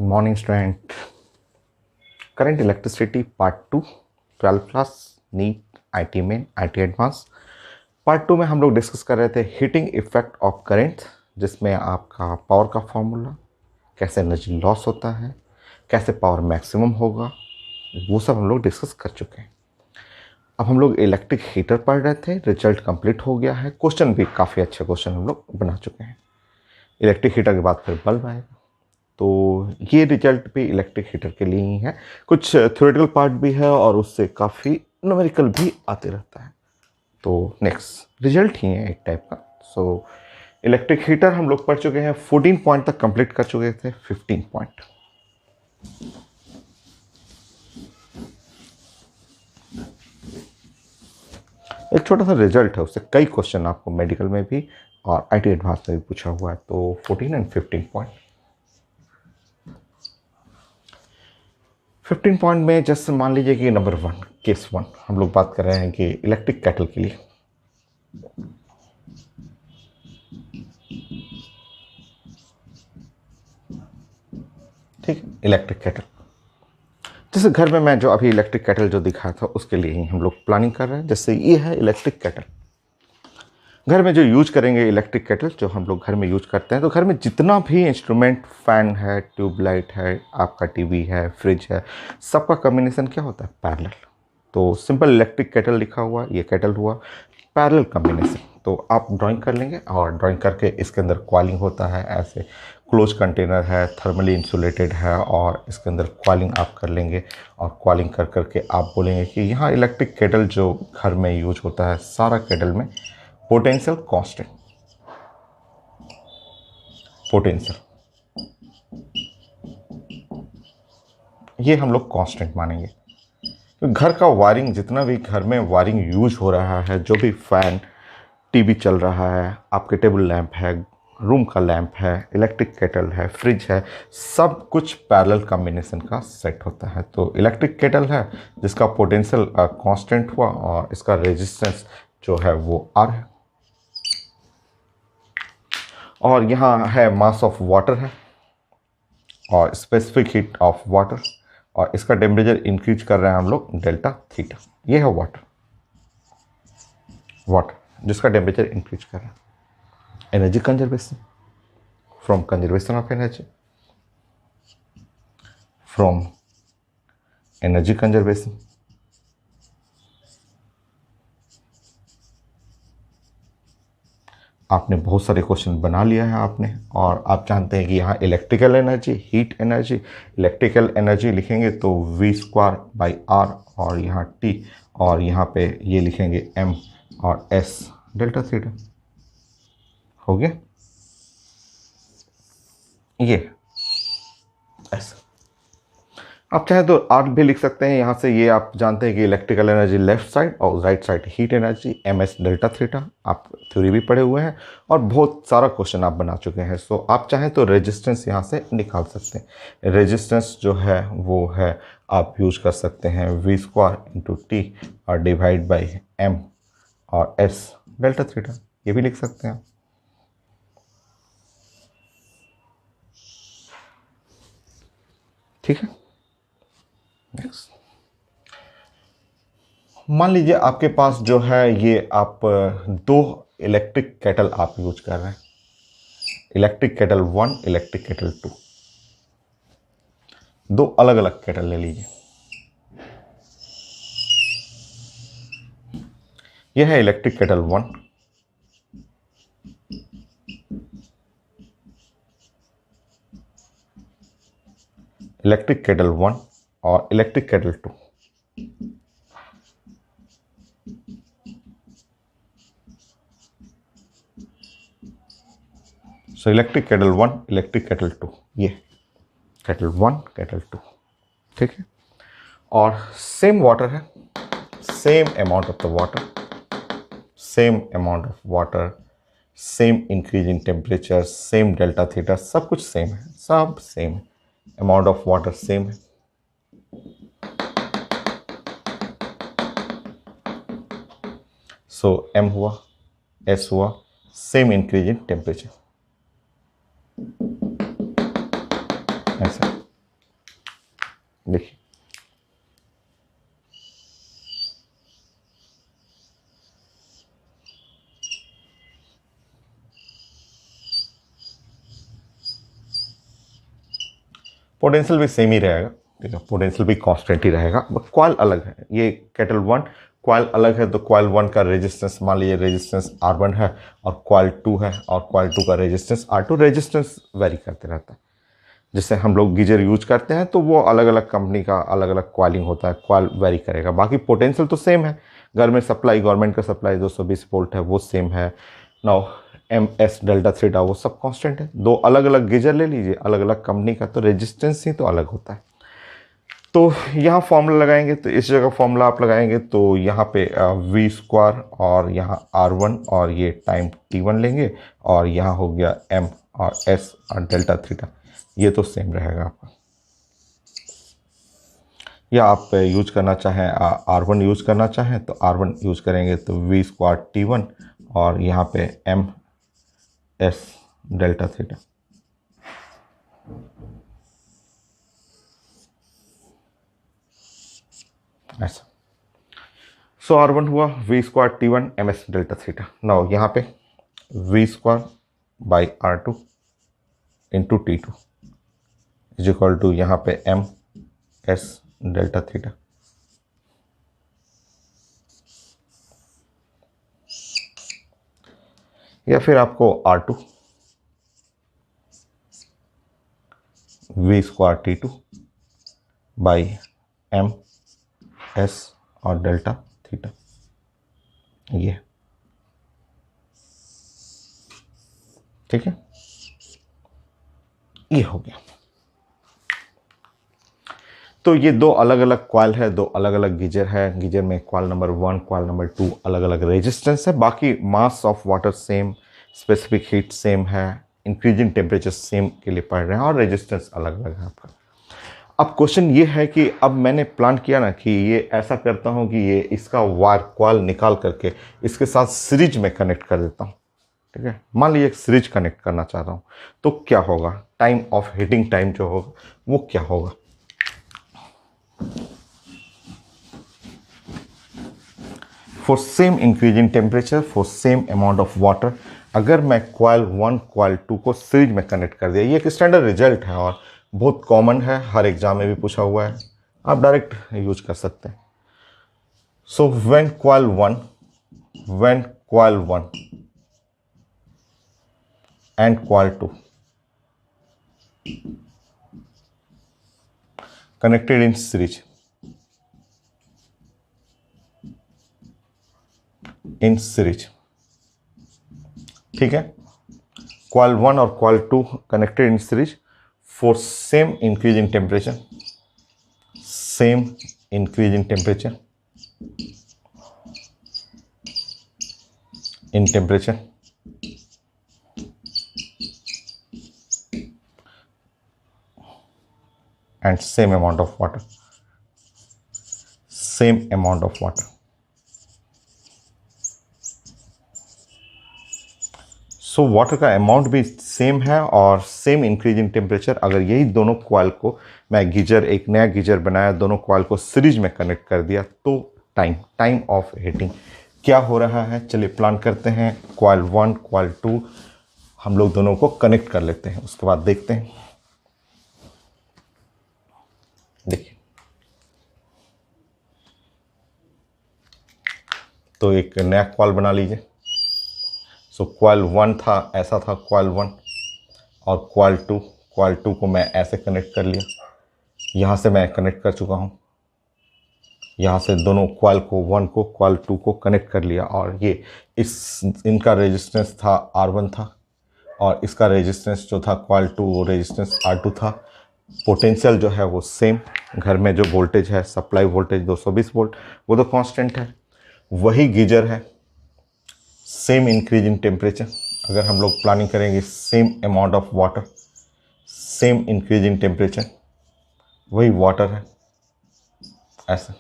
Morning student. Current electricity part 2 12 class NEET IIT main IIT advance. Part 2 में हम लोग discuss कर रहे थे हीटिंग इफेक्ट ऑफ करंट, जिसमें आपका पावर का फॉर्मूला, कैसे एनर्जी लॉस होता है, कैसे पावर मैक्सिमम होगा, वो सब हम लोग डिस्कस कर चुके हैं। अब हम लोग इलेक्ट्रिक हीटर पढ़ रहे थे, रिजल्ट कंप्लीट हो गया है। क्वेश्चन भी काफ़ी अच्छे क्वेश्चन हम लोग बना चुके हैं। इलेक्ट्रिक हीटर के बाद फिर बल्ब आएगा, तो ये रिजल्ट भी इलेक्ट्रिक हीटर के लिए ही है। कुछ थ्योरेटिकल पार्ट भी है और उससे काफ़ी न्यूमेरिकल भी आते रहता है। तो नेक्स्ट रिजल्ट ही है एक टाइप का। सो इलेक्ट्रिक हीटर हम लोग पढ़ चुके हैं, 14 पॉइंट तक कंप्लीट कर चुके थे। 15 पॉइंट एक छोटा सा रिजल्ट है, उससे कई क्वेश्चन आपको मेडिकल में भी और आईटी एडवांस में भी पूछा हुआ है। तो 14 एंड 15 पॉइंट। 15 पॉइंट में जैसे मान लीजिए कि नंबर 1 केस 1 हम लोग बात कर रहे हैं कि इलेक्ट्रिक केटल के लिए। ठीक, इलेक्ट्रिक केटल जैसे घर में मैं जो अभी इलेक्ट्रिक केटल जो दिखाया था उसके लिए ही हम लोग प्लानिंग कर रहे हैं। जैसे ये है इलेक्ट्रिक केटल, घर में जो यूज करेंगे इलेक्ट्रिक केटल जो हम लोग घर में यूज करते हैं। तो घर में जितना भी इंस्ट्रूमेंट, फैन है, ट्यूबलाइट है, आपका टीवी है, फ्रिज है, सबका कॉम्बिनेशन क्या होता है? पैरेलल। तो सिंपल इलेक्ट्रिक केटल लिखा हुआ, ये केटल हुआ, पैरेलल कॉम्बिनेशन। तो आप ड्राइंग कर लेंगे और ड्राइंग करके इसके अंदर कॉइलिंग होता है, ऐसे क्लोज कंटेनर है, थर्मली इंसुलेटेड है, और इसके अंदर कॉइलिंग आप कर लेंगे। और कॉइलिंग कर करके आप बोलेंगे कि यहाँ इलेक्ट्रिक केटल जो घर में यूज होता है, सारा केटल में पोटेंशियल कांस्टेंट, पोटेंशियल ये हम लोग कांस्टेंट मानेंगे। तो घर का वायरिंग, जितना भी घर में वायरिंग यूज हो रहा है, जो भी फैन, टीवी चल रहा है, आपके टेबल लैंप है, रूम का लैंप है, इलेक्ट्रिक केटल है, फ्रिज है, सब कुछ पैरेलल कॉम्बिनेशन का सेट होता है। तो इलेक्ट्रिक केटल है जिसका पोटेंशियल कांस्टेंट हुआ और इसका रेजिस्टेंस जो है वो आर है, और यहाँ है मास ऑफ वाटर है और स्पेसिफिक हीट ऑफ वाटर, और इसका टेम्परेचर इंक्रीज कर रहे हैं हम लोग डेल्टा थीटा। ये है वाटर, वाटर जिसका टेम्परेचर इंक्रीज कर रहा है। Energy conservation, from conservation of energy, from energy conservation आपने बहुत सारे क्वेश्चन बना लिया है आपने, और आप जानते हैं कि यहाँ electrical energy, heat energy, electrical energy लिखेंगे तो V²/R, और यहाँ T, और यहाँ पे ये लिखेंगे M और S डेल्टा थीटा। हो गया ये ऐसा। आप चाहे तो आर भी लिख सकते हैं यहाँ से। ये आप जानते हैं कि इलेक्ट्रिकल एनर्जी लेफ्ट साइड और right side heat energy, MS delta theta. आप थ्योरी भी पढ़े हुए हैं और बहुत सारा क्वेश्चन आप बना चुके हैं। सो आप चाहें तो रेजिस्टेंस यहाँ से निकाल सकते हैं। रेजिस्टेंस जो है वो है, आप यूज कर सकते हैं V²/T और डिवाइड बाई M और S डेल्टा थीटा, ये भी लिख सकते हैं। ठीक है, नेक्स्ट मान लीजिए आपके पास जो है ये आप दो इलेक्ट्रिक केटल आप यूज कर रहे हैं, इलेक्ट्रिक केटल 1, इलेक्ट्रिक केटल 2, दो अलग अलग केटल ले लीजिए। यह है इलेक्ट्रिक केटल 1, इलेक्ट्रिक केटल 1 और electric kettle 2। So electric kettle 1, electric kettle 2, ये केटल 1, केटल 2, ठीक है। और सेम वाटर है, same amount of the water, same amount of water, same increase in temperature, same delta theta, सब कुछ same है, सब सेम है। अमाउंट ऑफ वाटर सेम है, सो M हुआ, S हुआ, सेम इंक्रीज इन टेम्परेचर, ऐसा। देखिए पोटेंशियल भी सेम ही रहेगा, ठीक है, पोटेंशियल भी कांस्टेंट ही रहेगा, बट कॉइल अलग है। ये कैटल 1 कॉइल अलग है, तो कॉइल 1 का रेजिस्टेंस मान लीजिए रेजिस्टेंस R1 है और कॉइल 2 है, और कॉइल 2 का रेजिस्टेंस R2, रेजिस्टेंस वेरी करते रहता है। जैसे हम लोग गीजर यूज करते हैं तो वो अलग अलग कंपनी का अलग अलग कॉइलिंग होता है, कॉइल वेरी करेगा। बाकी पोटेंशियल तो सेम है, घर में सप्लाई, गवर्नमेंट का सप्लाई 220 वोल्ट है, वो सेम है। नाउ MS डेल्टा थीटा वो सब कांस्टेंट है। दो अलग अलग गीजर ले लीजिए अलग अलग कंपनी का, तो रेजिस्टेंस ही तो अलग होता है। तो यहाँ फॉर्मूला लगाएंगे, तो इस जगह फॉर्मूला आप लगाएंगे तो यहाँ पे V² और यहाँ R1 और ये टाइम T1 लेंगे, और यहाँ हो गया M और S और डेल्टा थीटा, ये तो सेम रहेगा आपका। या आप यूज करना चाहें R1 यूज करना चाहें तो R1 यूज करेंगे तो V² T1 और यहाँ पे MS डेल्टा थीटा। ऐसा सो R1 हुआ V² T1 MS delta theta. Now यहाँ पे V² by R2 into T2 is equal to यहाँ पे MS डेल्टा थीटा। या फिर आपको R2 V² T2 by MS और डेल्टा थीटा, ये ठीक है, ये हो गया। तो ये दो अलग अलग कॉइल है, दो अलग अलग गीजर है। गीजर में कॉइल नंबर 1 कॉइल नंबर 2 अलग अलग रेजिस्टेंस है, बाकी mass of water same, specific heat same है, इंक्रीजिंग टेम्परेचर सेम के लिए पड़ रहे हैं, और रेजिस्टेंस अलग अलग है आपका। अब क्वेश्चन ये है कि अब मैंने प्लान किया ना कि ये ऐसा करता हूँ कि ये इसका वायर कॉइल निकाल करके इसके साथ सीरीज में कनेक्ट कर देता हूँ, ठीक है। मान लीजिए एक सीरीज कनेक्ट करना चाह रहा हूँ, तो क्या होगा, टाइम ऑफ हीटिंग टाइम जो होगा वो क्या होगा। For same increase in temperature for same amount of water, अगर मैं कॉइल 1 कॉइल 2 को सीरीज में कनेक्ट कर दिया, ये एक स्टैंडर्ड रिजल्ट है और बहुत कॉमन है, हर एग्जाम में भी पूछा हुआ है, आप डायरेक्ट यूज कर सकते हैं। So when coil 1 and coil 2 connected in series, ठीक है, कॉइल 1 और coil 2 connected in series for same increase in temperature, and same amount of water, so water का अमाउंट भी सेम है और सेम इंक्रीज इन टेम्परेचर। अगर यही दोनों कॉइल को मैं गीजर, एक नया गीजर बनाया, दोनों कॉइल को सीरीज में कनेक्ट कर दिया, तो टाइम ऑफ हीटिंग क्या हो रहा है, चलिए प्लान करते हैं। कॉइल 1 कॉइल 2 हम लोग दोनों को कनेक्ट कर लेते हैं, उसके बाद देखते हैं। देखिए तो एक नया कॉइल बना लीजिए। सो कॉइल 1 था, ऐसा था कॉइल 1, और कॉइल 2 को मैं ऐसे कनेक्ट कर लिया, यहाँ से मैं कनेक्ट कर चुका हूँ, यहाँ से दोनों कॉइल को 1 को कॉइल 2 को कनेक्ट कर लिया, और ये इनका रेजिस्टेंस था R1 था, और इसका रेजिस्टेंस जो था कॉइल 2 वो रेजिस्टेंस R2 था। पोटेंशियल जो है वो सेम, घर में जो वोल्टेज है सप्लाई वोल्टेज 220 वोल्ट वो तो कांस्टेंट है। वही गीजर है, सेम इंक्रीज इन टेम्परेचर, अगर हम लोग प्लानिंग करेंगे same amount of water, same increase in temperature, वही वाटर है, ऐसा।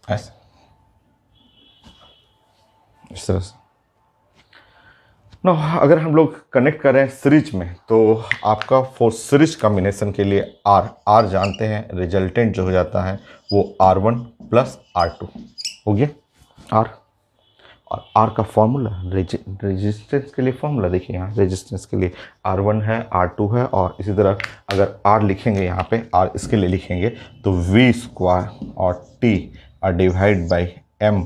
ऐसा तरह से ना। अगर हम लोग कनेक्ट करें सीरीज में तो आपका फॉर सीरीज कॉम्बिनेशन के लिए आर जानते हैं, रिजल्टेंट जो हो जाता है वो R1 प्लस R2 हो गया आर। और आर का फॉर्मूला रेजिस्टेंस के लिए फॉर्मूला देखिए, यहाँ रेजिस्टेंस के लिए R1 है, R2 है, और इसी तरह अगर R लिखेंगे यहाँ पे, R इसके लिए लिखेंगे तो V स्क्वायर और T और डिवाइड बाई M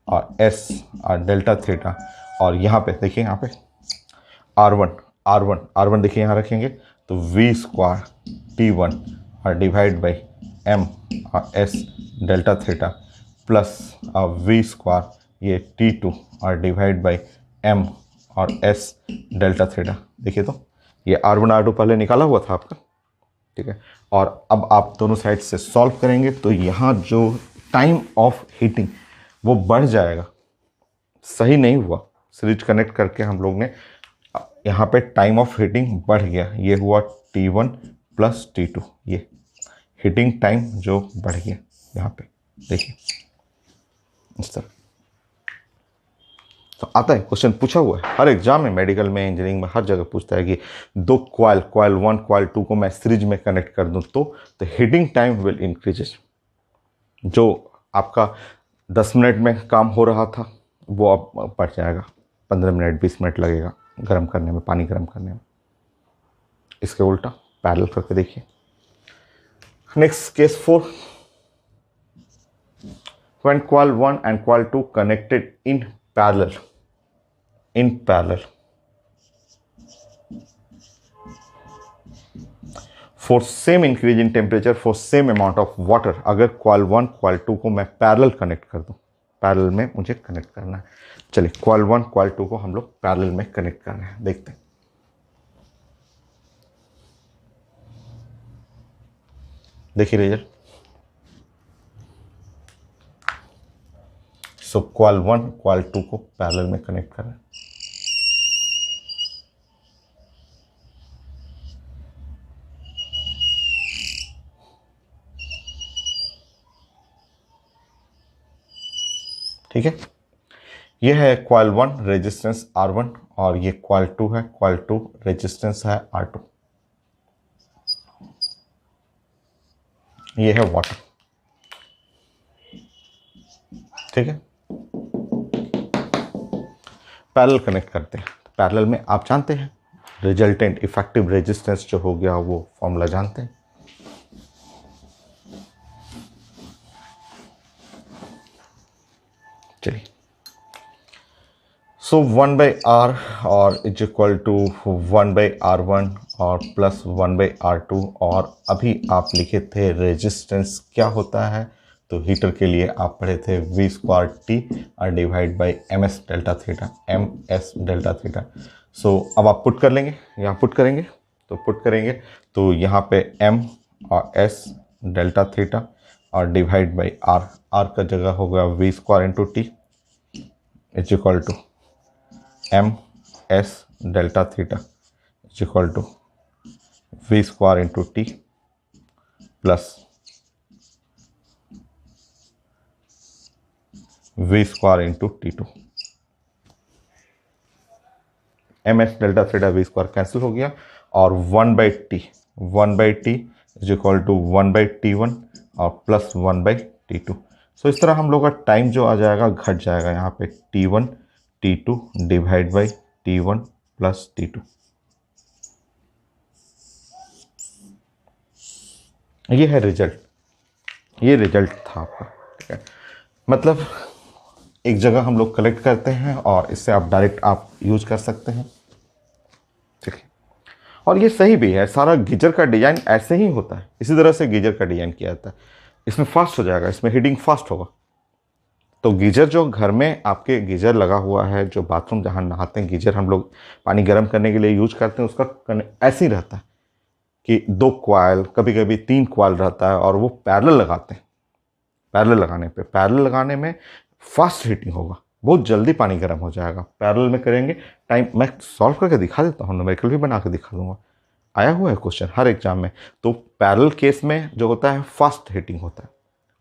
और S और डेल्टा थीटा। और यहाँ पे देखिए, यहाँ पे R1 देखिए यहाँ रखेंगे तो V स्क्वायर T1 और डिवाइड बाई M और S delta theta plus V square ये T2 और डिवाइड बाई M और S डेल्टा थीटा। देखिए तो ये R1 R2 पहले निकाला हुआ था आपका, ठीक है। और अब आप दोनों साइड से सॉल्व करेंगे तो यहाँ जो टाइम ऑफ हीटिंग वो बढ़ जाएगा। सही नहीं हुआ, सीरीज कनेक्ट करके हम लोग ने यहाँ पे टाइम ऑफ हीटिंग बढ़ गया, ये हुआ T1 प्लस T2, ये हीटिंग टाइम जो बढ़ गया यहाँ पे देखिए इस तरह। तो आता है, क्वेश्चन पूछा हुआ है हर एग्जाम में, मेडिकल में, इंजीनियरिंग में, हर जगह पूछता है कि दो कॉइल 1 कॉइल 2 को मैं सीरीज में कनेक्ट कर दूं तो हीटिंग टाइम विल इंक्रीजेस। जो आपका 10 मिनट में काम हो रहा था वो अब बढ़ जाएगा, 15 मिनट 20 मिनट लगेगा गर्म करने में, पानी गर्म करने में। इसके उल्टा पैरेलल करके देखिए। Next case 4, when coil 1 and coil 2 connected in parallel for same increase in temperature for same amount of water। अगर coil 1 coil 2 को मैं पैरेलल कनेक्ट कर दूं, पैरेलल में मुझे कनेक्ट करना है। चलिए coil 1 coil 2 को हम लोग पैरेलल में कनेक्ट करना है, देखते हैं। देखिए रिजल्ट। सो coil 1 coil 2 को पैरेलल में कनेक्ट कर रहे हैं। ठीक है, ये है coil 1 रेजिस्टेंस R1 और ये coil 2 है, coil 2 रेजिस्टेंस है R2। ये है वाटर, ठीक है। पैरेलल कनेक्ट करते हैं, पैरेलल में आप जानते हैं रिजल्टेंट इफेक्टिव रेजिस्टेंस जो हो गया वो फॉर्मूला जानते हैं। चलिए, सो 1/R और इज इक्वल टू 1/R1 और प्लस 1/R2। और अभी आप लिखे थे रेजिस्टेंस क्या होता है, तो हीटर के लिए आप पढ़े थे V स्क्वायर T और divide by MS delta theta, MS delta theta. So अब आप पुट कर लेंगे, यहाँ पुट करेंगे तो यहाँ पे M और S डेल्टा थीटा और डिवाइड बाई R का जगह होगा V square into T is equal to MS delta theta is equal to V square into T plus V square into T2। MS delta theta V square cancel हो गया और 1/T is equal to 1/T1 और plus 1/T2। सो इस तरह हम लोग का time जो आ जाएगा घट जाएगा, यहाँ पे T1 T2 divide by T1 plus T2। ये है रिजल्ट, ये रिजल्ट था आपका, ठीक है। मतलब एक जगह हम लोग कलेक्ट करते हैं और इससे आप डायरेक्ट आप यूज कर सकते हैं, ठीक है। और ये सही भी है, सारा गीजर का डिज़ाइन ऐसे ही होता है, इसी तरह से गीजर का डिज़ाइन किया जाता है। इसमें फास्ट हो जाएगा, इसमें हीटिंग फास्ट होगा। तो गीजर जो घर में आपके गीजर लगा हुआ है, जो बाथरूम जहाँ नहाते हैं गीजर हम लोग पानी गर्म करने के लिए यूज करते हैं, उसका ऐसे ही रहता है कि 2 कॉइल, कभी कभी 3 कॉइल रहता है और वो पैरेलल लगाते हैं। पैरेलल लगाने में फास्ट हीटिंग होगा, बहुत जल्दी पानी गर्म हो जाएगा। पैरेलल में करेंगे, टाइम मैं सॉल्व करके दिखा देता हूँ, न्यूमेरिकल भी बना के दिखा दूंगा, आया हुआ है क्वेश्चन हर एग्जाम में। तो पैरेलल केस में जो होता है फास्ट हीटिंग होता है,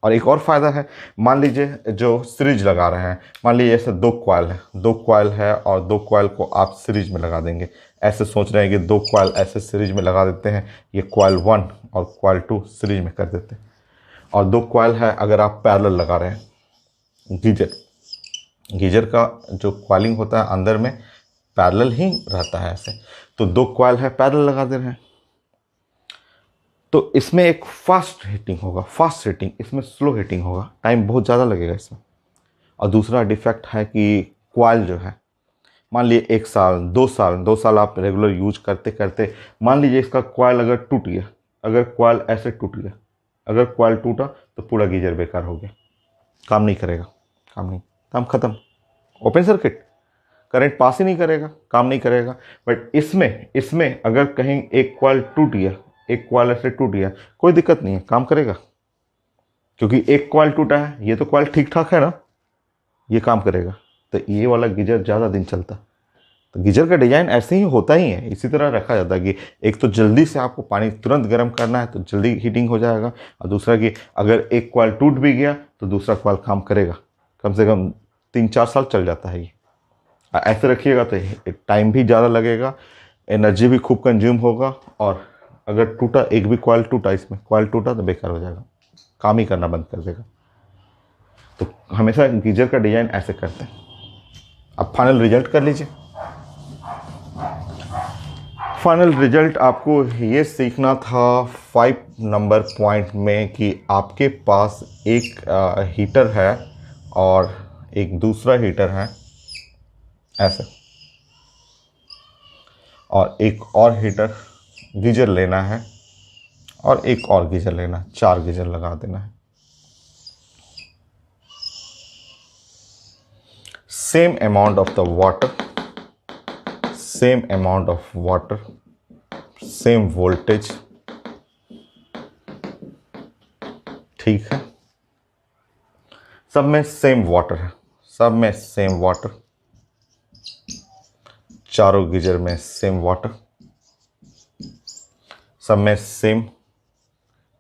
और एक और फ़ायदा है, मान लीजिए जो सीरीज लगा रहे हैं, मान लीजिए ऐसे दो कॉयल है और दो कॉयल को आप सीरीज में लगा देंगे। ऐसे सोच रहे हैं कि दो कॉयल ऐसे सीरीज में लगा देते हैं, ये कॉयल 1 और कॉयल 2 सीरीज में कर देते हैं। और दो कॉयल है अगर आप पैरेलल लगा रहे हैं, गीजर का जो कॉइलिंग होता है अंदर में पैरेलल ही रहता है ऐसे, तो दो कॉयल है पैरेलल लगा दे रहे हैं, तो इसमें एक फास्ट हीटिंग होगा, फास्ट हीटिंग, इसमें स्लो हीटिंग होगा, टाइम बहुत ज़्यादा लगेगा इसमें। और दूसरा डिफेक्ट है कि कॉइल जो है, मान लीजिए 1 साल 2 साल आप रेगुलर यूज करते करते, मान लीजिए इसका कॉइल अगर टूट गया, अगर कॉइल ऐसे टूट गया, अगर कॉइल टूटा तो पूरा गीजर बेकार हो गया, काम नहीं करेगा, काम ख़त्म, ओपन सर्किट, करंट पास ही नहीं करेगा, काम नहीं करेगा। बट इसमें अगर कहीं एक कॉइल टूट गया, एक कॉइल ऐसे टूट गया, कोई दिक्कत नहीं है, काम करेगा, क्योंकि एक कॉइल टूटा है, ये तो कॉइल ठीक ठाक है ना, ये काम करेगा। तो ये वाला गीजर ज़्यादा दिन चलता। तो गीजर का डिज़ाइन ऐसे ही होता ही है, इसी तरह रखा जाता है कि एक तो जल्दी से आपको पानी तुरंत गर्म करना है तो जल्दी हीटिंग हो जाएगा, और दूसरा कि अगर एक कॉइल टूट भी गया तो दूसरा कॉइल काम करेगा, कम से कम 3-4 साल चल जाता है ये। ऐसे रखिएगा तो टाइम भी ज़्यादा लगेगा, एनर्जी भी खूब कंज्यूम होगा, और अगर टूटा, एक भी कॉइल टूटा, इसमें कॉइल टूटा तो बेकार हो जाएगा, काम ही करना बंद कर देगा। तो हमेशा गीजर का डिज़ाइन ऐसे करते हैं। अब फाइनल रिजल्ट कर लीजिए। फाइनल रिजल्ट आपको ये सीखना था 5 नंबर पॉइंट में कि आपके पास एक हीटर है और एक दूसरा हीटर है ऐसे, और एक और हीटर गीजर लेना है, और एक और गीजर लेना है, 4 गीजर लगा देना है। Same amount of the water, same amount of water, same voltage, ठीक है, सब में सेम वाटर है, सब में सेम वाटर, चारों गीजर में सेम वाटर, सब में same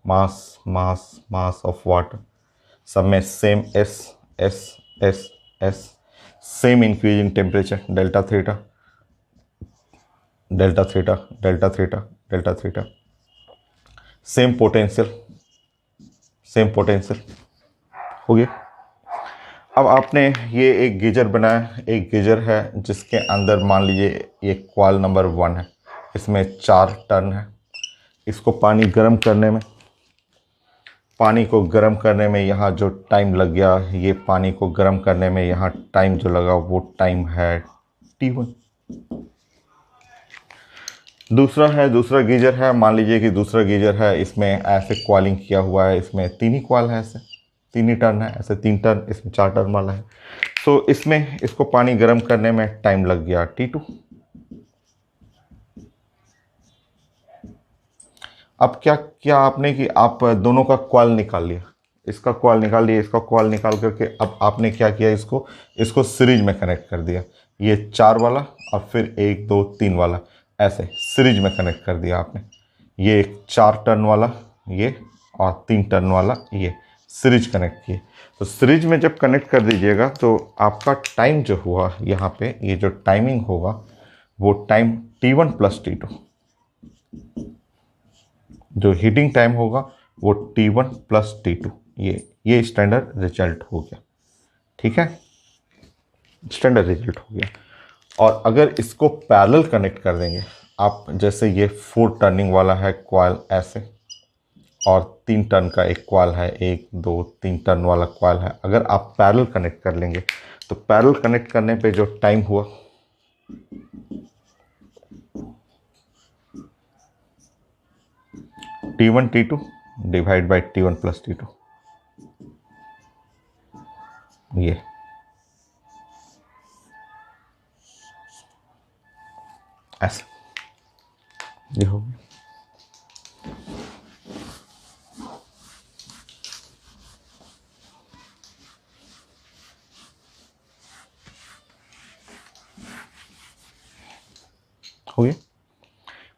mass mass mass of water, सब में same S S S S, same increasing temperature delta theta delta theta delta theta delta theta, same potential, same potential, हो गया। अब आपने ये एक गीजर बनाया, एक गीजर है जिसके अंदर मान लीजिए ये कॉइल नंबर 1 है, इसमें 4 टर्न है। इसको पानी गर्म करने में, पानी को गर्म करने में यहाँ जो टाइम लग गया, ये पानी को गर्म करने में यहाँ टाइम जो लगा वो टाइम है T1। दूसरा गीजर है, मान लीजिए कि दूसरा गीजर है, इसमें ऐसे कॉइलिंग किया हुआ है, इसमें 3 ही कॉइल है, ऐसे 3 ही टर्न है, ऐसे 3 टर्न, इसमें 4 टर्न वाला है। तो इसमें इसको पानी गर्म करने में टाइम लग गया T2। अब क्या किया आपने कि आप दोनों का कॉइल निकाल लिया, इसका कॉइल निकाल लिया, इसका कॉइल निकाल करके अब आपने क्या किया, इसको सीरीज में कनेक्ट कर दिया, ये 4 वाला और फिर 1 2 3 वाला ऐसे सीरीज में कनेक्ट कर दिया आपने। ये 4 टर्न वाला ये और 3 टर्न वाला ये सीरीज कनेक्ट किए। तो सीरीज में जब कनेक्ट कर दीजिएगा तो आपका टाइम जो हुआ यहाँ पे, ये जो टाइमिंग होगा वो टाइम T1 + T2, जो हीटिंग टाइम होगा वो T1 + T2, ये स्टैंडर्ड रिजल्ट हो गया, ठीक है, स्टैंडर्ड रिजल्ट हो गया। और अगर इसको पैरेलल कनेक्ट कर देंगे आप, जैसे ये 4 टर्निंग वाला है कॉइल ऐसे, और 3 टर्न का एक कॉइल है, 1 2 3 टर्न वाला कॉइल है, अगर आप पैरेलल कनेक्ट कर लेंगे तो पैरेलल कनेक्ट करने पे जो टाइम हुआ T1 T2 divide by T1 + T2, ये ऐसे ये हो गया। हो गया।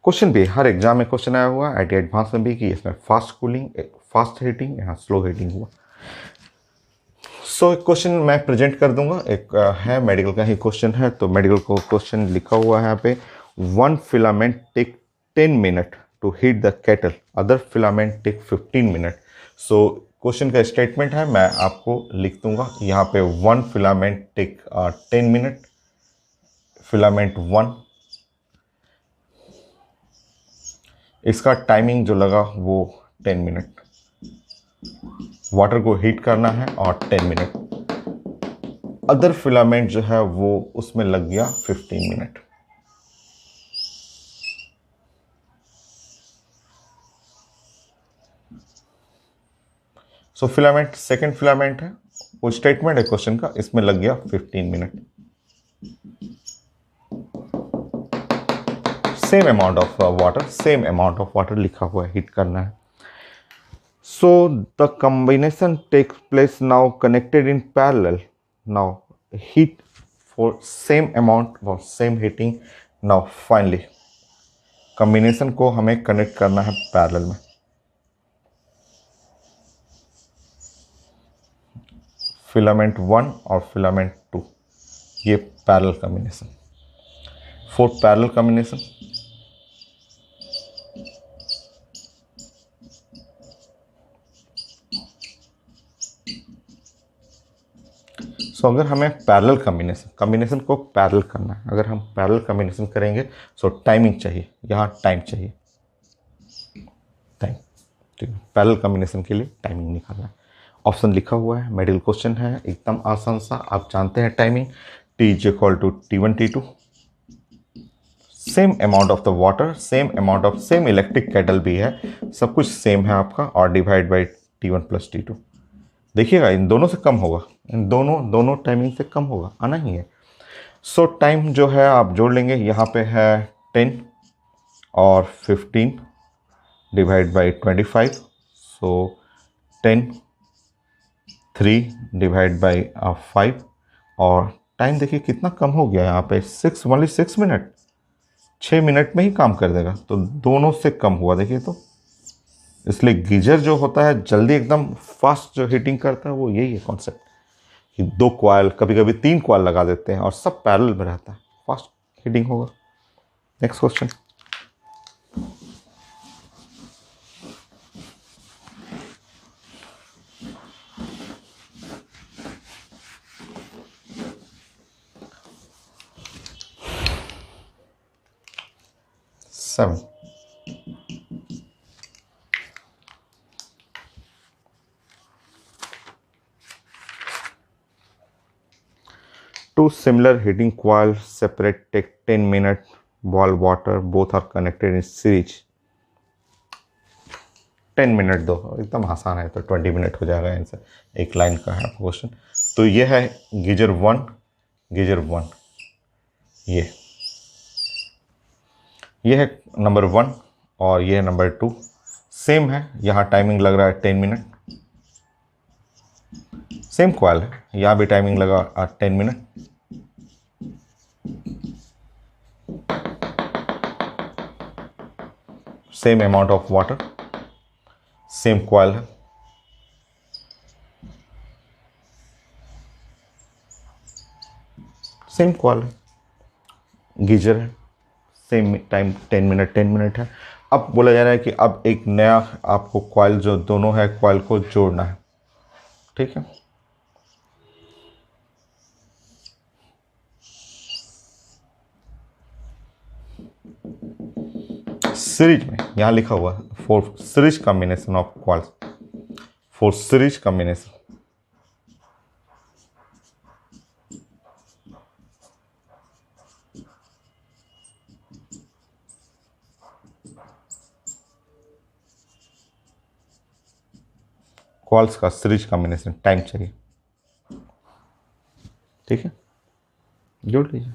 क्वेश्चन भी हर एग्जाम में क्वेश्चन आया हुआ, IIT एडवांस में भी, कि इसमें फास्ट कूलिंग, फास्ट हीटिंग, यहाँ स्लो हीटिंग हुआ। सो एक क्वेश्चन मैं प्रेजेंट कर दूंगा, एक है मेडिकल का ही क्वेश्चन है, तो मेडिकल को क्वेश्चन लिखा हुआ है यहाँ पे, one filament take 10 minute to heat the kettle, other filament take 15 minute. So question का स्टेटमेंट है, मैं आपको लिख दूंगा यहाँ पे, वन फिलामेंट टेक 10 मिनट, फिलामेंट 1, इसका टाइमिंग जो लगा वो 10 मिनट, वाटर को हीट करना है और 10 मिनट। अदर फिलामेंट जो है वो उसमें लग गया 15 मिनट। सो फिलामेंट सेकेंड फिलामेंट है, वो स्टेटमेंट है क्वेश्चन का, इसमें लग गया 15 minute. Same amount of water लिखा हुआ है, हीट करना है। So the combination takes place now connected in parallel. Now heat for same amount for same heating. Now finally combination को हमें कनेक्ट करना है पैरेलल में। फिलामेंट 1 और फिलामेंट 2, ये parallel combination. For parallel combination अगर हमें पैरेलल कॉम्बिनेशन को पैरेलल करना है, अगर हम पैरेलल कॉम्बिनेशन करेंगे टाइमिंग चाहिए, यहाँ टाइम चाहिए, टाइम, ठीक है। पैरेलल कॉम्बिनेशन के लिए टाइमिंग निकालना है। ऑप्शन लिखा हुआ है, मेडिकल क्वेश्चन है, एकदम आसान सा, आप जानते हैं timing, T is equal to T1 T2, same amount of the water, same amount of same electric kettle भी है, सब कुछ सेम है आपका, और divide by T1 plus T2। देखिएगा इन दोनों से कम होगा, इन दोनों टाइमिंग से कम होगा, आना ही है। सो टाइम जो है आप जोड़ लेंगे, यहाँ पे है 10 और 15 divide by 25, so 10, 3 divide by 5, और टाइम देखिए कितना कम हो गया यहाँ पे, 6 मिनट, 6 मिनट में ही काम कर देगा, तो दोनों से कम हुआ देखिए। तो इसलिए गीजर जो होता है जल्दी एकदम फास्ट जो हीटिंग करता है, वो यही है कॉन्सेप्ट कि 2 कॉइल, कभी कभी 3 कॉइल लगा देते हैं और सब पैरेलल में रहता है, फास्ट हीटिंग होगा। Next question, seven, two similar heating coils separate take 10 minute, boil water, both are connected in series। 10 minute दो, एकदम आसान है, तो 20 मिनट हो जाएगा इनसे, एक लाइन का है क्वेश्चन। तो ये है गीजर 1, ये है नंबर 1 और ये है नंबर 2, सेम है, यहाँ टाइमिंग लग रहा है 10 मिनट, सेम कॉइल है, यहाँ भी टाइमिंग लगा 10 minute. Same amount of water, same coil है, सेम कॉइल है, गीजर है, सेम टाइम 10 मिनट है। अब बोला जा रहा है कि अब एक नया आपको कॉइल जो दोनों है कॉइल को जोड़ना है, ठीक है। सीरीज में यहाँ लिखा हुआ है for series combination of coils, for series combination coils का सीरीज कॉम्बिनेशन टाइम चाहिए, ठीक है, जोड़ लीजिए।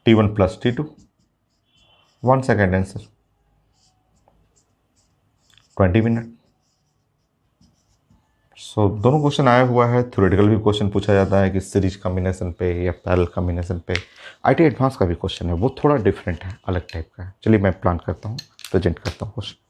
T1 plus T2, 1 second answer, 20 minute. So दोनों क्वेश्चन आया हुआ है, थ्योरेटिकल भी क्वेश्चन पूछा जाता है कि सीरीज कॉम्बिनेशन पे या पैरेलल कॉम्बिनेशन पे। IIT एडवांस का भी क्वेश्चन है, वो थोड़ा डिफरेंट है, अलग टाइप का है। चलिए मैं प्लान करता हूँ, प्रेजेंट करता हूँ क्वेश्चन।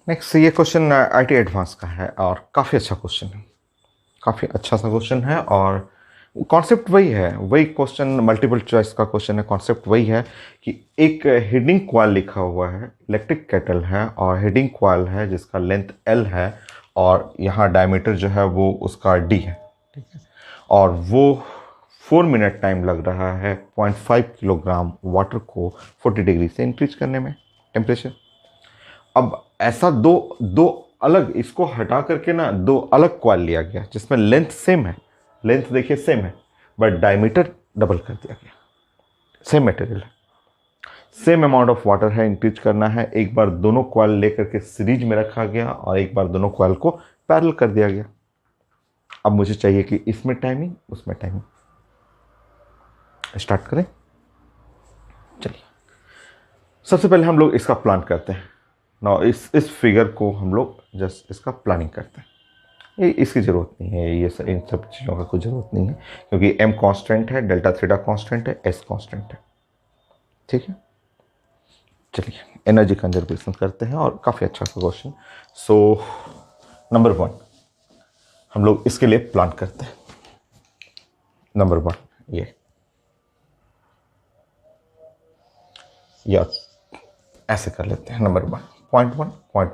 नेक्स्ट ये क्वेश्चन आईटी एडवांस का है और काफ़ी अच्छा क्वेश्चन है, काफ़ी अच्छा सा क्वेश्चन है और कॉन्सेप्ट वही है, वही क्वेश्चन मल्टीपल चॉइस का क्वेश्चन है। कॉन्सेप्ट वही है कि एक हीटिंग कॉइल लिखा हुआ है, इलेक्ट्रिक केटल है और हीटिंग कॉइल है जिसका लेंथ एल है और यहाँ डायमीटर जो है वो उसका डी है, ठीक है। और वो 4 मिनट टाइम लग रहा है 0.5 किलोग्राम वाटर को 40 डिग्री से इंक्रीज करने में टेम्परेचर। अब ऐसा दो दो अलग, इसको हटा करके ना दो अलग कॉइल लिया गया जिसमें लेंथ सेम है, लेंथ देखिए सेम है बट डायमीटर डबल कर दिया गया। सेम मटेरियल है, सेम अमाउंट ऑफ वाटर है, इंक्रीज करना है। एक बार दोनों कॉइल लेकर के सीरीज में रखा गया और एक बार दोनों कॉइल को पैरेलल कर दिया गया। अब मुझे चाहिए कि इसमें टाइमिंग उसमें टाइमिंग। स्टार्ट करें, चलिए। सबसे पहले हम लोग इसका प्लान करते हैं ना, इस फिगर को हम लोग जस्ट इसका प्लानिंग करते हैं। ये इसकी ज़रूरत नहीं है, ये इन सब चीज़ों का कोई ज़रूरत नहीं है क्योंकि m कांस्टेंट है, डेल्टा थीटा कांस्टेंट है, s कांस्टेंट है, ठीक है। चलिए एनर्जी कंजर्वेशन करते हैं और काफ़ी अच्छा सा क्वेश्चन। सो नंबर 1 हम लोग इसके लिए प्लान करते हैं। नंबर 1 ये या ऐसे कर लेते हैं। नंबर 1 पॉइंट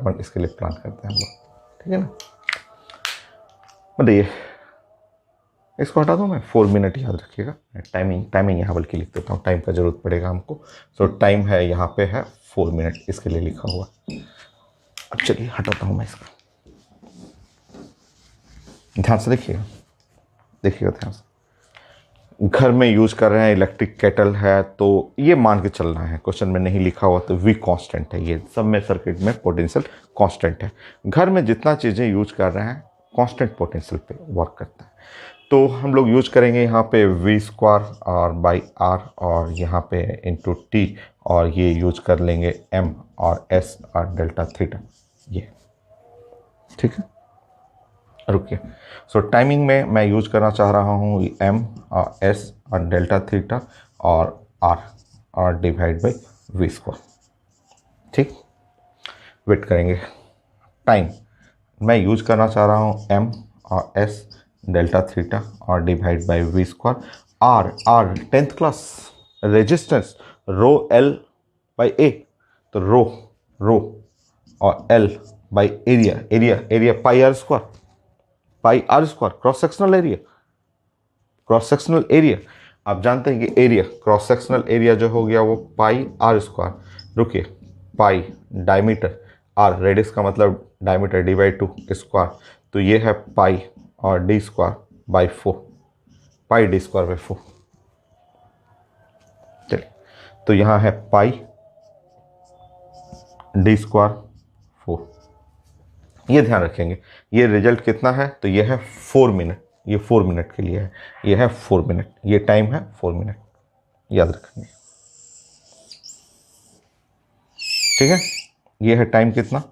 वन इसके लिए प्लान करते हैं हम लोग, ठीक है ना। बताइए, इसको हटा दूँ मैं, 4 मिनट याद रखिएगा। टाइमिंग यहाँ बल्कि लिख देता हूँ, टाइम का ज़रूरत पड़ेगा हमको। सो टाइम है यहाँ पे है 4 मिनट, इसके लिए लिखा हुआ। अब चलिए हटाता हूँ मैं इसका, ध्यान से देखिएगा, देखिएगा ध्यान से। घर में यूज कर रहे हैं, इलेक्ट्रिक केटल है, तो ये मान के चलना है, क्वेश्चन में नहीं लिखा हुआ तो V कांस्टेंट है, ये सब में सर्किट में पोटेंशियल कांस्टेंट है। घर में जितना चीज़ें यूज कर रहे हैं कांस्टेंट पोटेंशियल पे वर्क करता है। तो हम लोग यूज करेंगे यहाँ पे V² और बाई R और यहाँ पे इंटू T और ये यूज कर लेंगे M और S और डेल्टा थीटा, ये ठीक है। रुकिए, सो टाइमिंग में मैं यूज करना चाह रहा हूँ M और S और डेल्टा थीटा और R और डिवाइड बाई V², ठीक। वेट करेंगे। टाइम मैं यूज करना चाह रहा हूँ M और S डेल्टा थीटा और divide by V²। R 10th class resistance rho L by A, तो रो और L by area pi R square, cross sectional area. आप जानते हैं कि एरिया, क्रॉस सेक्शनल एरिया जो हो गया वो पाई R स्क्वायर। रुकिए, पाई डायमीटर, R रेडियस का मतलब डायमीटर डिवाइड टू स्क्वायर, तो ये है पाई और D square by 4, pi D square by 4। चलिए, तो यहाँ है पाई डी स्क्वायर 4, ये ध्यान रखेंगे। ये रिजल्ट कितना है, तो ये है 4 मिनट, ये 4 मिनट के लिए है, ये है 4 मिनट, ये टाइम है 4 मिनट, याद रखेंगे, ठीक है। ये है टाइम कितना,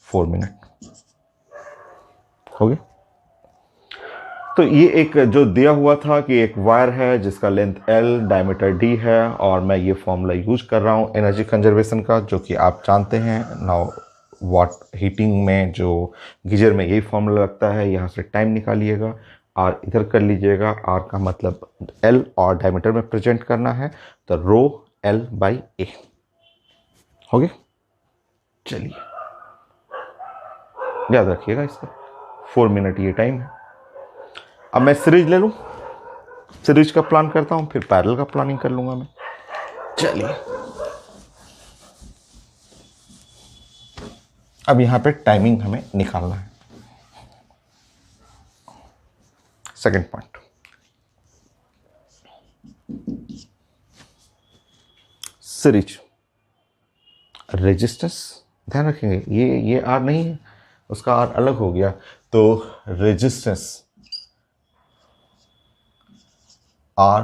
4 मिनट हो गया। तो ये एक जो दिया हुआ था कि एक वायर है जिसका लेंथ L डायमीटर D है और मैं ये फॉर्मूला यूज कर रहा हूँ एनर्जी कंजर्वेशन का, जो कि आप जानते हैं नाउ वाट हीटिंग में जो गीजर में यही फॉर्मूला लगता है। यहाँ से टाइम निकालिएगा और इधर कर लीजिएगा, R का मतलब L और डायमीटर में प्रेजेंट करना है, तो रो L बाई A हो गया। चलिए याद रखिएगा इसका, 4 मिनट ये टाइम है। अब मैं सीरीज ले लूँ, सीरीज का प्लान करता हूँ, फिर पैरेलल का प्लानिंग कर लूँगा मैं। चलिए अब यहाँ पे टाइमिंग हमें निकालना है। सेकंड पॉइंट, सीरीज रेजिस्टेंस, ध्यान रखेंगे ये आर नहीं है, उसका आर अलग हो गया, तो resistance R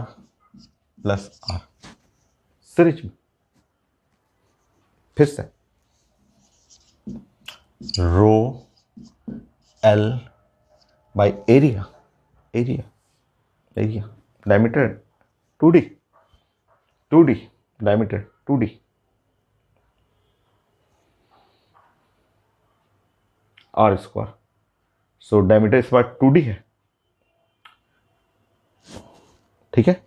plus R series में। फिर से rho L by area diameter 2D diameter 2D R square. So diameter इस बार 2d है, ठीक है।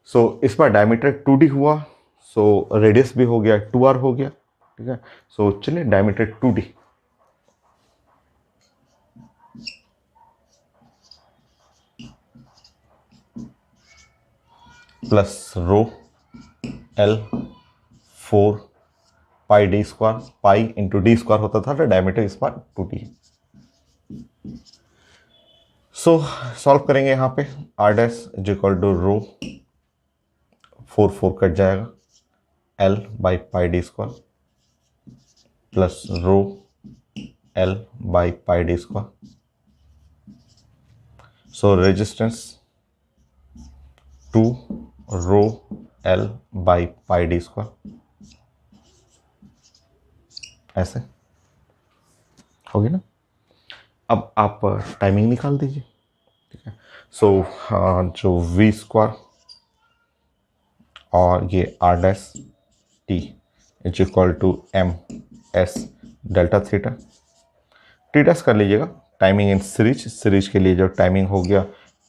सो इस बार डायमीटर 2d हुआ, सो रेडियस भी हो गया 2r हो गया, ठीक है। सो चलिए diameter 2d plus rho L 4 pi D square, pi into D square होता था, तो डायमीटर इस बार 2d। सो सॉल्व करेंगे यहाँ पे, R dash is equal to rho 4 cut जाएगा, L by pi D square plus rho L by pi D square. So resistance 2 rho L by pi D square, ऐसे हो गया ना। अब आप टाइमिंग निकाल दीजिए, ठीक है। सो जो वी स्क्वायर और ये R dash T is equal to M S delta theta, T dash कर लीजिएगा। टाइमिंग इन सीरीज के लिए जो टाइमिंग हो गया,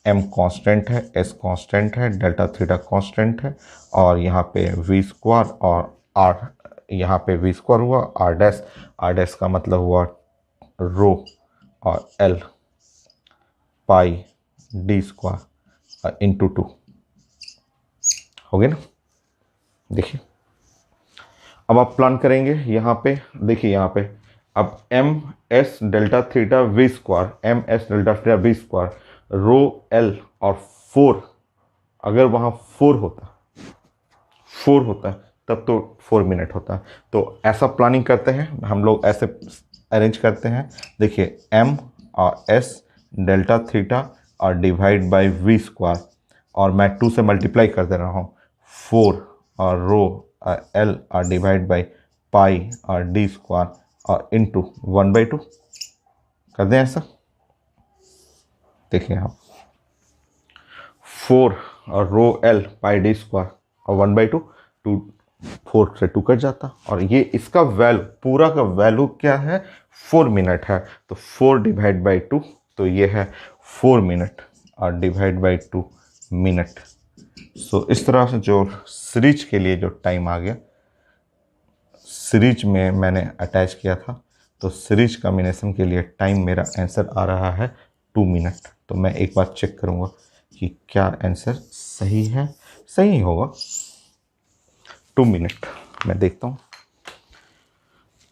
एम कांस्टेंट है, एस कांस्टेंट है, डेल्टा थीटा कांस्टेंट है, और यहाँ पे वी स्क्वायर और आर, यहाँ पे वी स्क्वायर हुआ, आर डैश का मतलब हुआ रो और एल पाई डी स्क्वायर इंटू 2 हो गया ना। देखिए अब आप प्लान करेंगे यहाँ पे, देखिए यहाँ पे अब M S delta theta V square, M S delta theta V square rho L और 4, अगर वहाँ 4 होता तब तो 4 मिनट होता। तो ऐसा प्लानिंग करते हैं हम लोग, ऐसे अरेंज करते हैं। देखिए एम और एस डेल्टा थीटा और डिवाइड बाय वी स्क्वायर, और मैं 2 से मल्टीप्लाई कर दे रहा हूँ, 4 और रो एल और डिवाइड बाय पाई और डी स्क्वायर और इंटू 1/2 कर दें ऐसा। देखिए आप 4 और रो एल पाई डी स्क्वायर और 1/2, 4 से 2 कट जाता, और ये इसका वैल्यू, पूरा का वैल्यू क्या है, 4 मिनट है। तो 4 डिवाइड बाई 2, तो ये है 4 मिनट और डिवाइड बाई 2 मिनट। सो इस तरह से जो सीरीज के लिए जो टाइम आ गया, सीरीज में मैंने अटैच किया था, तो सीरीज कॉम्बिनेशन के लिए टाइम मेरा आंसर आ रहा है 2 मिनट। तो मैं एक बार चेक करूँगा कि क्या आंसर सही है, सही होगा 2 मिनट, मैं देखता हूँ।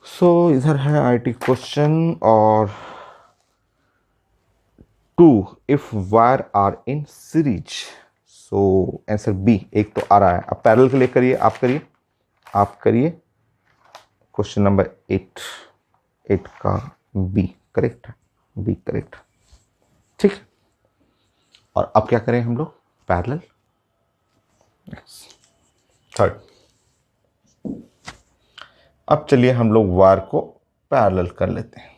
सो इधर है आईटी क्वेश्चन, और 2 if wire are in series. So answer B एक तो आ रहा है। अब पैरेलल के लिए करिए, आप करिए क्वेश्चन नंबर 8 का बी करेक्ट है, बी करेक्ट, ठीक है। और अब क्या करें हम लोग, पैरेलल। थर्ड, अब चलिए हम लोग वायर को पैरेलल कर लेते हैं।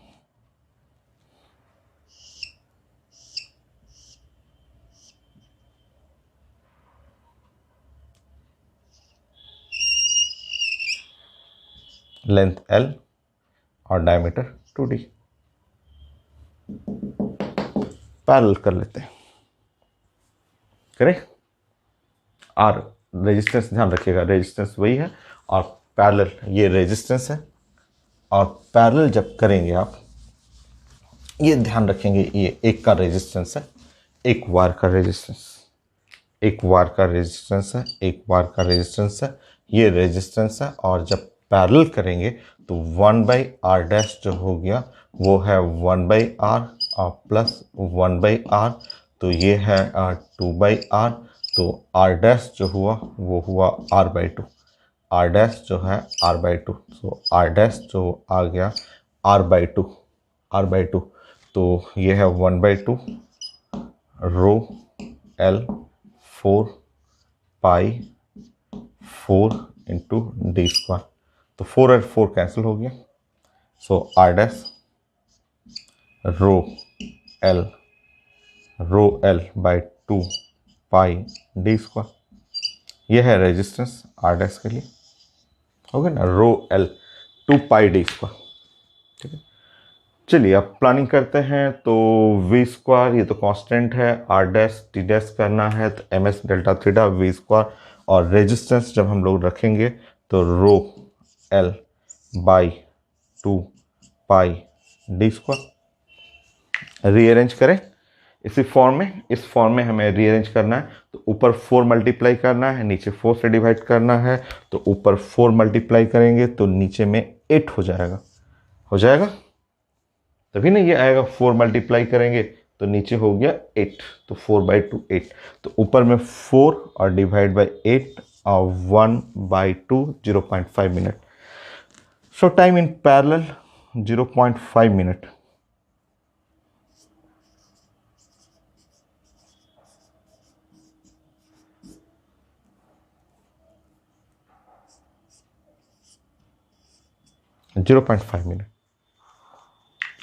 लेंथ L और डायमीटर 2d, पैरेलल कर लेते हैं, करेक्ट। और रेजिस्टेंस ध्यान रखिएगा, रेजिस्टेंस वही है, और पैरेलल ये रेजिस्टेंस है, और पैरेलल जब करेंगे आप ये ध्यान रखेंगे, ये एक का रेजिस्टेंस है, एक वायर का रेजिस्टेंस, एक वायर का रेजिस्टेंस है, एक वायर का रेजिस्टेंस है, ये रेजिस्टेंस है। और जब पैरेलल करेंगे तो 1/r डैश जो हो गया वो है 1/r और प्लस 1/r, तो ये है 2/r, तो r डैश जो हुआ वो हुआ r/2, r डैश जो है r/2, तो r डैश जो आ गया r/2, तो ये है 1/2 rho L 4 pi 4 into D square, तो 4 और 4 कैंसिल हो गया। So R dash rho L by 2 pi D square, ये है रेजिस्टेंस आर डैश के लिए, हो गया ना, rho L 2 pi D square, ठीक है। चलिए अब प्लानिंग करते हैं। तो वी स्क्वायर ये तो कांस्टेंट है, आर डैश टी डैश करना है तो M S delta theta V square, और रेजिस्टेंस जब हम लोग रखेंगे तो rho L by 2 pi D square. Rearrange करें इसी फॉर्म में, इस फॉर्म में हमें रीअरेंज करना है। तो ऊपर 4 मल्टीप्लाई करना है, नीचे 4 से डिवाइड करना है। तो ऊपर 4 मल्टीप्लाई करेंगे तो नीचे में 8 हो जाएगा, हो जाएगा तभी ना ये आएगा। 4 मल्टीप्लाई करेंगे तो नीचे हो गया 8, तो 4/2 8। तो ऊपर में 4 और डिवाइड बाई 8 और 1/2 0.5 minute. So time in parallel 0.5 minute.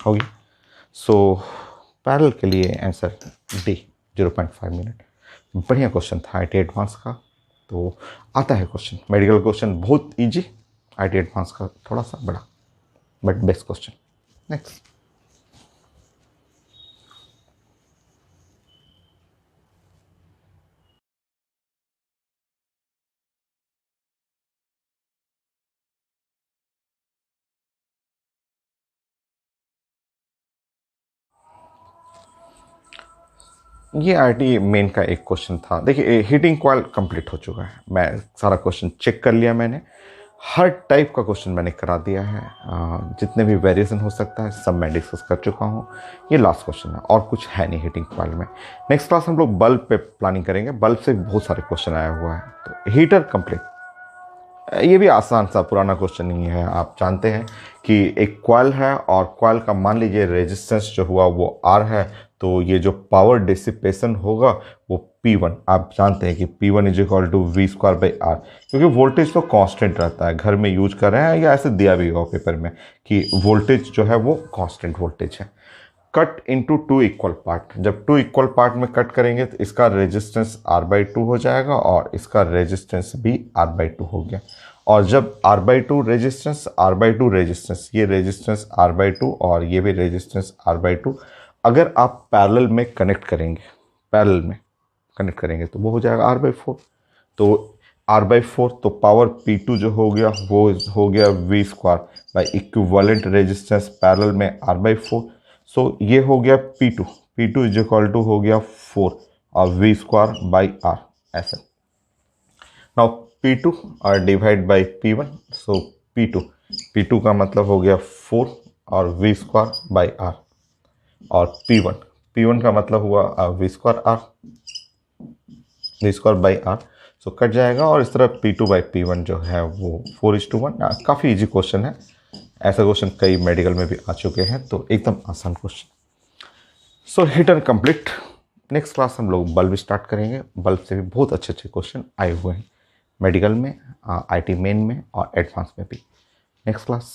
हो गया। सो पैरेलल के लिए आंसर डी 0.5 मिनट। बढ़िया क्वेश्चन था IT एडवांस का। तो आता है क्वेश्चन, मेडिकल क्वेश्चन बहुत इजी, IT एडवांस का थोड़ा सा बड़ा बट बेस्ट क्वेश्चन। नेक्स्ट। ये IT मेन का एक क्वेश्चन था। देखिए हीटिंग कॉइल कंप्लीट हो चुका है, मैं सारा क्वेश्चन चेक कर लिया मैंने, हर टाइप का क्वेश्चन मैंने करा दिया है। जितने भी वेरिएशन हो सकता है सब मैं डिस्कस कर चुका हूँ। ये लास्ट क्वेश्चन है और कुछ है नहीं हीटिंग कॉइल में। नेक्स्ट क्लास हम लोग बल्ब पे प्लानिंग करेंगे। बल्ब से बहुत सारे क्वेश्चन आया हुआ है। तो हीटर कंप्लीट, ये भी आसान सा पुराना क्वेश्चन नहीं है। आप जानते हैं कि एक कॉइल है और कॉइल का मान लीजिए रेजिस्टेंस जो हुआ वो R है, तो ये जो पावर डिसिपेशन होगा वो P1। आप जानते हैं कि P1 is equal to V square by R, क्योंकि वोल्टेज तो कांस्टेंट रहता है। घर में यूज कर रहे हैं या ऐसे दिया भी होगा पेपर में कि वोल्टेज जो है वो कांस्टेंट वोल्टेज है। कट इनटू 2 इक्वल पार्ट, जब 2 इक्वल पार्ट में कट करेंगे तो इसका रेजिस्टेंस R/2 हो जाएगा और इसका रेजिस्टेंस भी R/2 हो गया। और जब R/2 रेजिस्टेंस, R/2 रेजिस्टेंस, ये रेजिस्टेंस R/2 और ये भी रेजिस्टेंस R/2, अगर आप पैरेलल में कनेक्ट करेंगे, पैरेलल में कनेक्ट करेंगे तो वो हो जाएगा R/4। तो R/4 तो पावर P2 जो हो गया वो हो गया V square by equivalent resistance parallel में R/4। सो ये हो गया P2 इज इक्वल टू हो गया 4 और वी स्क्वायर बाई आर ऐसा। नाउ P2 और divide by P1। So P2 का मतलब हो गया 4 और वी स्क्वायर बाई आर, और P1 का मतलब हुआ V square R, V square by R. So cut जाएगा और इस तरह P2 बाई P1 जो है वो 4:1। काफ़ी इजी क्वेश्चन है, ऐसा क्वेश्चन कई मेडिकल में भी आ चुके हैं, तो एकदम आसान क्वेश्चन। सो हीटर कंप्लीट। नेक्स्ट क्लास हम लोग बल्ब स्टार्ट करेंगे। बल्ब से भी बहुत अच्छे अच्छे क्वेश्चन आए हुए हैं मेडिकल में, IT मेन में और एडवांस में भी। Next class.